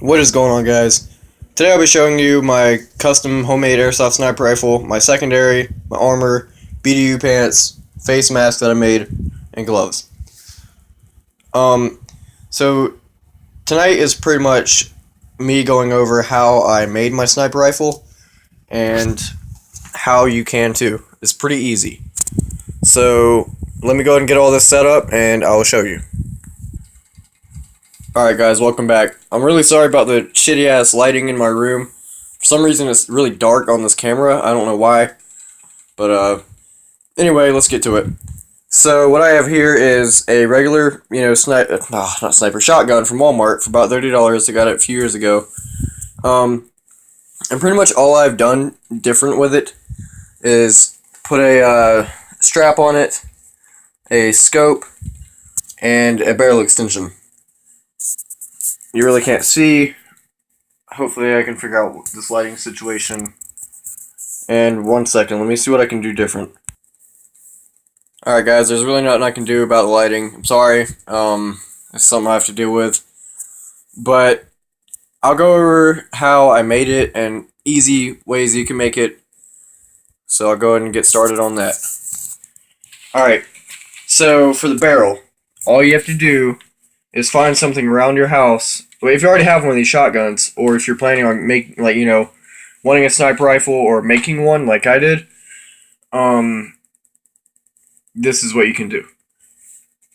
What is going on, guys? Today I'll be showing you my custom homemade airsoft sniper rifle, my secondary, my armor, BDU pants, face mask that I made, and gloves. So tonight is pretty much me going over how I made my sniper rifle and how you can too. It's pretty easy. So let me go ahead and get all this set up and I'll show you. Alright guys, welcome back. I'm really sorry about the shitty ass lighting in my room. For some reason it's really dark on this camera. I don't know why. But anyway, let's get to it. So what I have here is a regular, not sniper, shotgun from Walmart for about $30. I got it a few years ago. And pretty much all I've done different with it is put a strap on it, a scope, and a barrel extension. You really can't see. Hopefully I can figure out this lighting situation. And 1 second, let me see what I can do different. Alright guys, there's really nothing I can do about the lighting. I'm sorry. It's something I have to deal with. But I'll go over how I made it and easy ways you can make it. So I'll go ahead and get started on that. Alright, so for the barrel, all you have to do is find something around your house. Well, if you already have one of these shotguns, or if you're planning on wanting a sniper rifle or making one like I did, this is what you can do.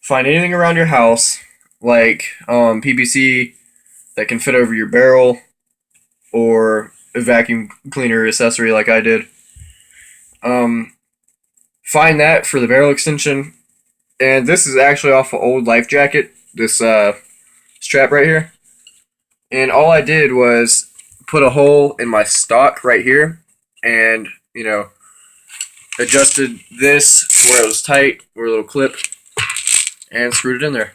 Find anything around your house, like PVC that can fit over your barrel, or a vacuum cleaner accessory like I did. Find that for the barrel extension, and this is actually off an old life jacket. This strap right here, and all I did was put a hole in my stock right here, and adjusted this to where it was tight, or a little clip, and screwed it in there.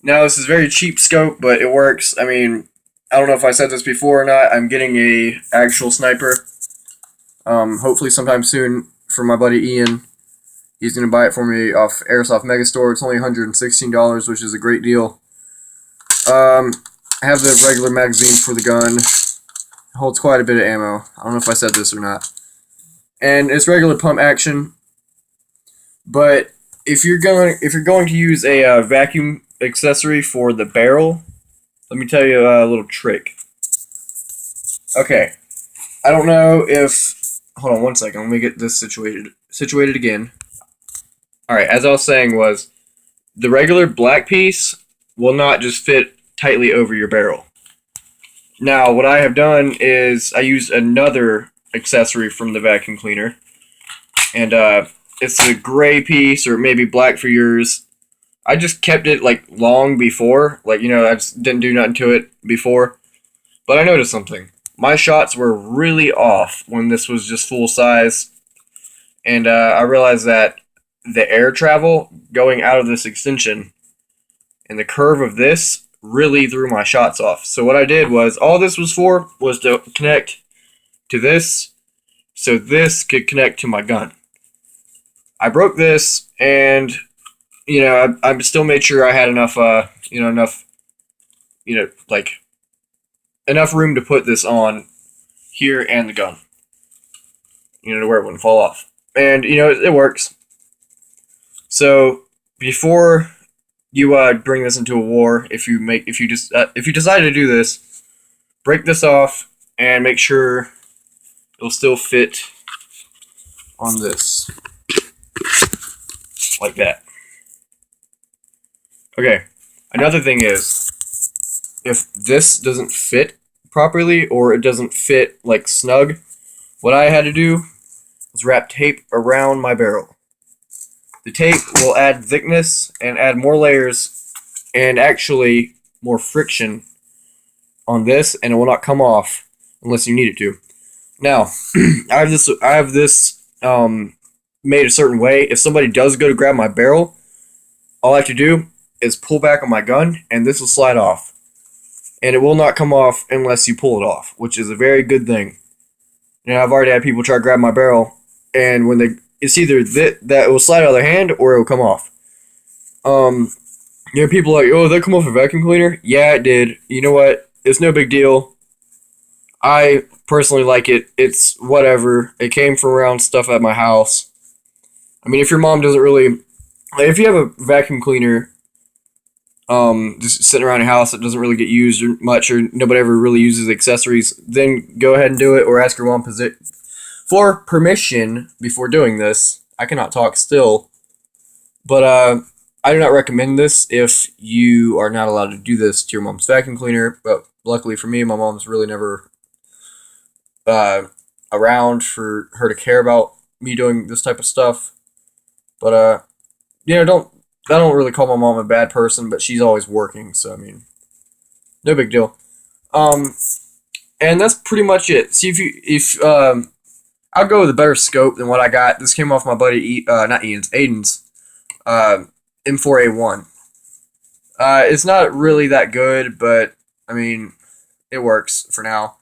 Now this is very cheap scope, but it works. I mean, I don't know if I said this before or not. I'm getting a actual sniper, hopefully sometime soon, for my buddy Ian. He's going to buy it for me off Airsoft Megastore. It's only $116, which is a great deal. I have the regular magazine for the gun. It holds quite a bit of ammo. I don't know if I said this or not. And it's regular pump action. But if you're going to use a vacuum accessory for the barrel, let me tell you a little trick. Okay. I don't know if... Hold on 1 second. Let me get this situated again. Alright, as I was saying was, the regular black piece will not just fit tightly over your barrel. Now, what I have done is I used another accessory from the vacuum cleaner. And it's a gray piece, or maybe black for yours. I just kept it long before. I just didn't do nothing to it before. But I noticed something. My shots were really off when this was just full size. And I realized that the air travel going out of this extension and the curve of this really threw my shots off. So what I did was, all this was for was to connect to this, so this could connect to my gun. I broke this, and I still made sure I had enough enough room to put this on here and the gun, to where it wouldn't fall off. And it works. So before you bring this into a war, if you decide to do this, break this off and make sure it'll still fit on this, like that. Okay. Another thing is, if this doesn't fit properly, or it doesn't fit snug, what I had to do was wrap tape around my barrel. The tape will add thickness and add more layers and actually more friction on this, and it will not come off unless you need it to. Now, I have this made a certain way. If somebody does go to grab my barrel, all I have to do is pull back on my gun, and this will slide off. And it will not come off unless you pull it off, which is a very good thing. I've already had people try to grab my barrel, and when it's either that it will slide out of their hand or it will come off. People are like, oh, did that come off a vacuum cleaner? Yeah, it did. You know what? It's no big deal. I personally like it. It's whatever. It came from around stuff at my house. I mean, if your mom doesn't really, like, if you have a vacuum cleaner, just sitting around your house that doesn't really get used or much, or nobody ever really uses accessories, then go ahead and do it, or ask your mom for permission before doing this. I cannot talk still, but I do not recommend this if you are not allowed to do this to your mom's vacuum cleaner. But luckily for me, my mom's really never around for her to care about me doing this type of stuff. But I don't really call my mom a bad person, but she's always working, so I mean, no big deal. And that's pretty much it. See if I'll go with a better scope than what I got. This came off my buddy not Ian's, Aiden's M4A1. It's not really that good, but I mean, it works for now.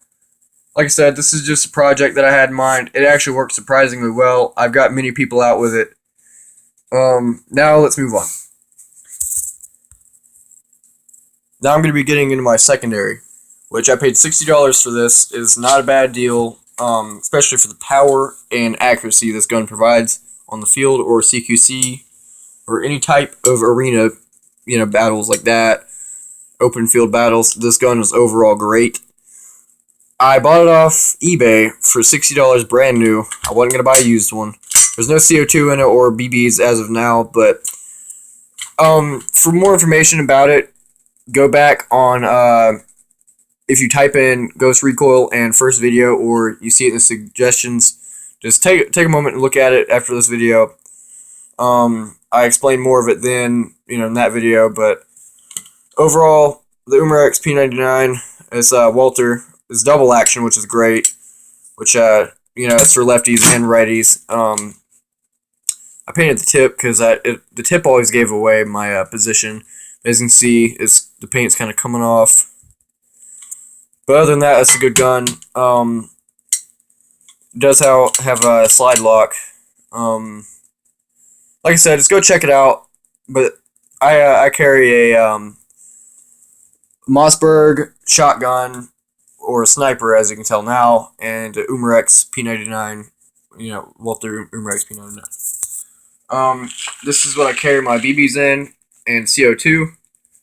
Like I said, this is just a project that I had in mind. It actually worked surprisingly well. I've got many people out with it. Now let's move on. Now I'm going to be getting into my secondary, which I paid $60 for this. It is not a bad deal, especially for the power and accuracy this gun provides on the field or CQC or any type of arena, battles like that, open field battles. This gun is overall great. I bought it off eBay for $60 brand new. I wasn't going to buy a used one. There's no CO2 in it or BBs as of now, but for more information about it, go back on, if you type in Ghost Recoil and first video, or you see it in the suggestions, just take a moment and look at it after this video. I explained more of it then, in that video, but overall, the Umarex P99 is Walter. It's double action, which is great, which, it's for lefties and righties. I painted the tip because the tip always gave away my position. As you can see, the paint's kind of coming off. But other than that, it's a good gun. It does have a slide lock. Like I said, just go check it out. But I carry a Mossberg shotgun, or a sniper, as you can tell now, and a Umarex P99, Walther Umarex P99. This is what I carry my BBs in, and CO2.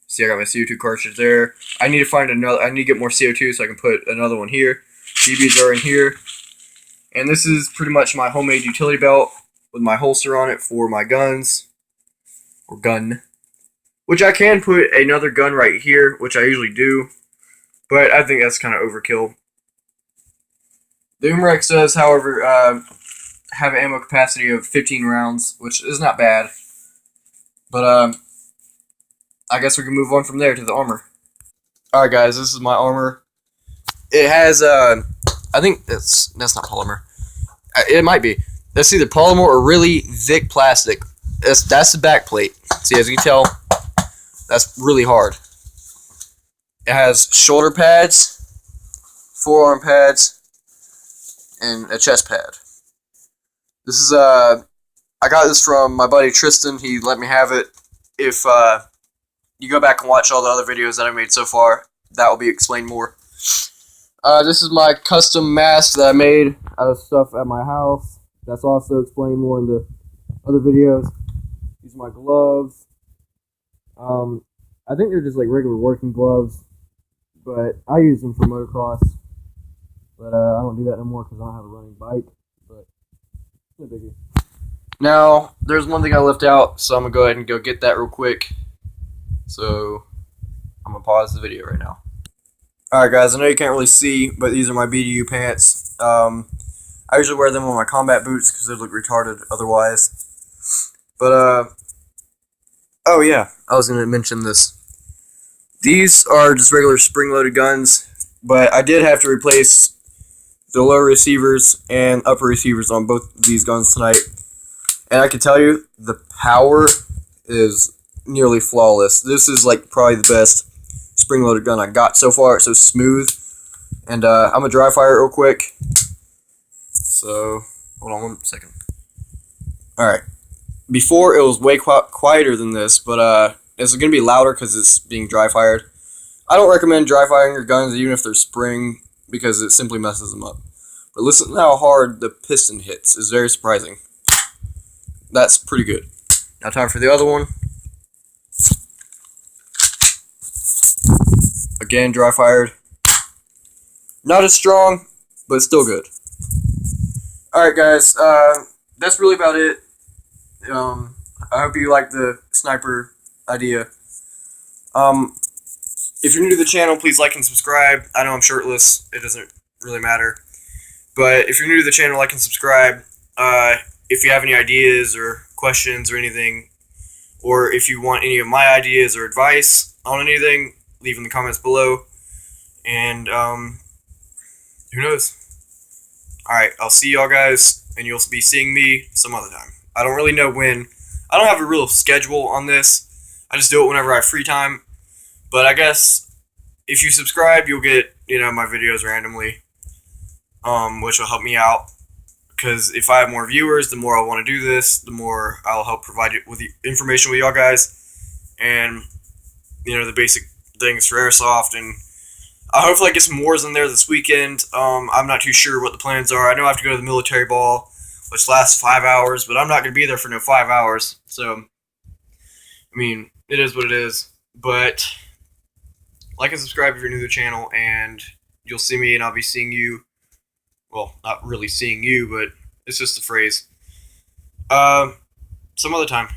See, I got my CO2 cartridge there. I need to get more CO2 so I can put another one here. BBs are in here. And this is pretty much my homemade utility belt with my holster on it for my guns, or gun. Which I can put another gun right here, which I usually do. But I think that's kind of overkill. The Umarex does, however, have an ammo capacity of 15 rounds, which is not bad. But I guess we can move on from there to the armor. Alright guys, this is my armor. It has, I think that's not polymer. It might be. That's either polymer or really thick plastic. That's the back plate. See, as you can tell, that's really hard. It has shoulder pads, forearm pads, and a chest pad. This is I got this from my buddy Tristan. He let me have it. If you go back and watch all the other videos that I made so far, that will be explained more. This is my custom mask that I made out of stuff at my house. That's also explained more in the other videos. These are my gloves. I think they're just like regular working gloves, but I use them for motocross. But I don't do that anymore because I don't have a running bike. But no biggie. Now, there's one thing I left out, so I'm going to go ahead and go get that real quick. So, I'm going to pause the video right now. Alright guys, I know you can't really see, but these are my BDU pants. I usually wear them on my combat boots because they look retarded otherwise. But, oh yeah, I was going to mention this. These are just regular spring-loaded guns, but I did have to replace the lower receivers and upper receivers on both of these guns tonight. And I can tell you, the power is nearly flawless. This is like probably the best spring-loaded gun I got so far. It's so smooth. And I'm going to dry fire it real quick. So, hold on 1 second. Alright. Before, it was way quieter than this, but it's going to be louder because it's being dry fired. I don't recommend dry firing your guns even if they're spring because it simply messes them up. But listen to how hard the piston hits. It's very surprising. That's pretty good. Now time for the other one. Again, dry fired. Not as strong, but still good. Alright guys, that's really about it. I hope you like the sniper idea. If you're new to the channel, please like and subscribe. I know I'm shirtless. It doesn't really matter. But if you're new to the channel, like and subscribe. If you have any ideas or questions or anything, or if you want any of my ideas or advice on anything, leave in the comments below. And, who knows? Alright, I'll see y'all guys, and you'll be seeing me some other time. I don't really know when. I don't have a real schedule on this. I just do it whenever I have free time. But I guess if you subscribe, you'll get, my videos randomly, which will help me out. Because if I have more viewers, the more I want to do this, the more I'll help provide you with the information with y'all guys. And, the basic things for airsoft. And I hopefully I get some wars in there this weekend. I'm not too sure what the plans are. I know I have to go to the military ball, which lasts 5 hours, but I'm not going to be there for no 5 hours. So, it is what it is. But like and subscribe if you're new to the channel, and you'll see me, and I'll be seeing you. Well, not really seeing you, but it's just a phrase. Some other time.